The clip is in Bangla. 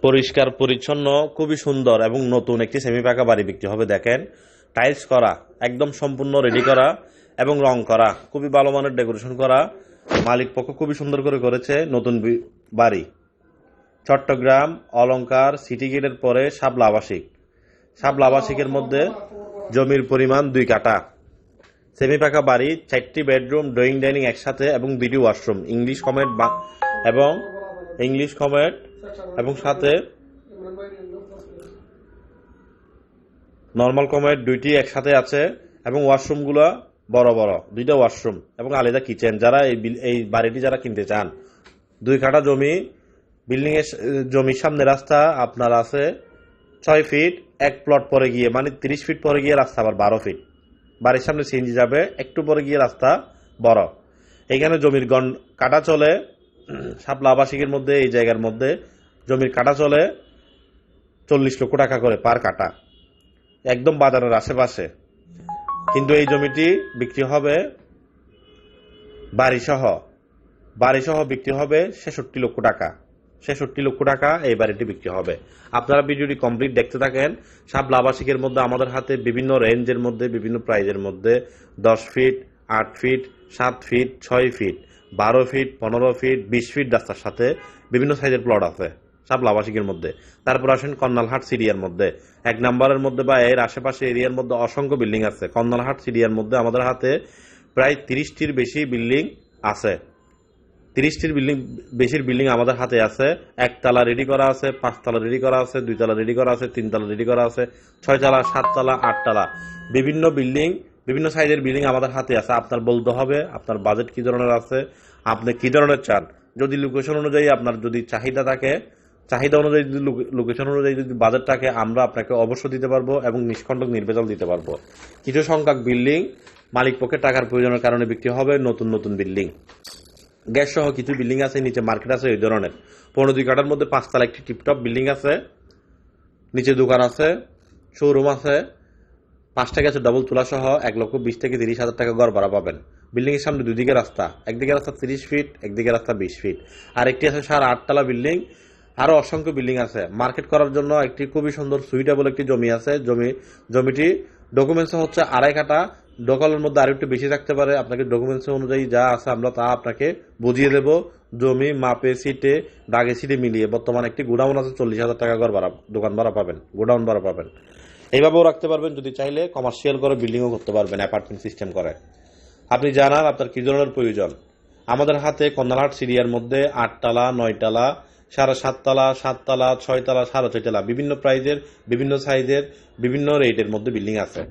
পরিষ্কার পরিচ্ছন্ন, খুবই সুন্দর এবং নতুন একটি সেমি পাকা বাড়ি বিক্রি হবে। দেখেন, টাইলস করা, একদম সম্পূর্ণ রেডি করা এবং রং করা, খুবই ভালো মানের ডেকোরেশন করা। মালিক পক্ষ খুবই সুন্দর করে করেছে। নতুন বাড়ি, চট্টগ্রাম অলংকার সিটি গেটের পরে শাপলা আবাসিক। শাপলা আবাসিকের মধ্যে জমির পরিমাণ 2 কাঠা। সেমি পাকা বাড়ি, 4টি বেডরুম, ড্রয়িং ডাইনিং একসাথে এবং 2টি ওয়াশরুম, ইংলিশ কমেট এবং সাথে নর্মাল কমেট 2টি একসাথে আছে এবং ওয়াশরুমগুলো বড় বড়, 2টা ওয়াশরুম এবং আলাদা কিচেন। যারা এই বাড়িটি যারা কিনতে চান, 2 কাঠা জমি, বিল্ডিং এর জমির সামনে রাস্তা আপনার আছে 6 ফিট, 1 প্লট পরে গিয়ে মানে 30 ফিট পরে গিয়ে রাস্তা আবার 12 ফিট। বাড়ির সামনে সিএনজি যাবে, একটু পরে গিয়ে রাস্তা বড়। এখানে জমির কাটা চলে শাপলা আবাসিকের মধ্যে, এই জায়গার মধ্যে জমির কাটা চলে 40 লক্ষ টাকা করে পার কাটা, একদম বাজারের আশেপাশে। কিন্তু এই জমিটি বিক্রি হবে বাড়িসহ বিক্রি হবে 66 লক্ষ টাকা। 66 লক্ষ টাকা এই বাড়িটি বিক্রি হবে। আপনারা ভিডিওটি কমপ্লিট দেখতে থাকেন। শাপলা আবাসিকের মধ্যে আমাদের হাতে বিভিন্ন রেঞ্জের মধ্যে, বিভিন্ন প্রাইজের মধ্যে 10 feet, 8 feet, 7 feet, 6 feet, 12 feet, 15 feet, 20 feet রাস্তার সাথে বিভিন্ন সাইজের প্লট আছে শাপলা আবাসিকের মধ্যে। তারপর আসেন কর্নালহাট সিরিয়ার মধ্যে, 1 নম্বরের মধ্যে বা এর আশেপাশে এরিয়ার মধ্যে অসংখ্য বিল্ডিং আছে। কর্নালহাট সিরিয়ার মধ্যে আমাদের হাতে প্রায় 30টির বেশি বিল্ডিং আছে। 30টির বেশির বিল্ডিং আমাদের হাতে আছে। 1 তলা রেডি করা আছে, 5 তলা রেডি করা আছে, 2 তলা রেডি করা আছে, 3 তলা রেডি করা আছে, 6 তলা, 7 তলা, 8 তলা, বিভিন্ন বিল্ডিং, বিভিন্ন সাইজের বিল্ডিং আমাদের হাতে আছে। আপনার বলতে হবে আপনার বাজেট কি ধরনের আছে, আপনি কি ধরনের চান। যদি লোকেশন অনুযায়ী আপনার যদি চাহিদা থাকে, চাহিদা অনুযায়ী যদি লোকেশন অনুযায়ী যদি বাজেট থাকে, আমরা আপনাকে অবশ্যই দিতে পারবো এবং নিষ্কণ্টক নির্ভেজাল দিতে পারবো। কিছু সংখ্যক বিল্ডিং মালিক পক্ষে টাকার প্রয়োজনের কারণে বিক্রি হবে। নতুন নতুন বিল্ডিং, গ্যাস সহ কিছু বিল্ডিং আছে, নিচে মার্কেট আছে এই ধরনের। 15-2 কাঠার মধ্যে 5 তলা একটি টিপটপ বিল্ডিং আছে, নিচে দোকান আছে, শোরুম আছে। 5টা গেছে ডবল তোলা সহ 1,20,000 থেকে 30,000 টাকা গড় ভাড়া পাবেন। বিল্ডিং এর সামনে 2 দিকে রাস্তা, একদিকে রাস্তা 30 ফিট, একদিকে রাস্তা 20 ফিট। আরেকটি আছে 8.5 তলা বিল্ডিং। আরো অসংখ্য বিল্ডিং আছে। মার্কেট করার জন্য একটি খুবই সুন্দর সুইটেবল একটি জমি আছে। জমিটি ডকুমেন্টস হচ্ছে 2.5 কাঠা। দখলের মধ্যে আরো একটু বেশি থাকতে পারে। আপনাকে ডকুমেন্টস অনুযায়ী যা আছে আমরা তা আপনাকে বুঝিয়ে দেব। জমি মাপে সিটে দাগে সিটে মিলিয়ে বর্তমানে একটি গোডাউন আছে, 40,000 টাকা ঘর ভাড়া, দোকান ভাড়া পাবেন, গোডাউন ভাড়া পাবেন। এইভাবেও রাখতে পারবেন, যদি চাইলে কমার্শিয়াল করে বিল্ডিংও করতে পারবেন, অ্যাপার্টমেন্ট সিস্টেম করে। আপনি জানান আপনার কি ধরনের প্রয়োজন। আমাদের হাতে কর্নালহাট সিরিয়ার মধ্যে 8 তলা, 9 তলা, 7.5 তলা, 7 তলা, 6 তলা, 6.5 তলা, বিভিন্ন প্রাইজের, বিভিন্ন সাইজের, বিভিন্ন রেটের মধ্যে বিল্ডিং আছে।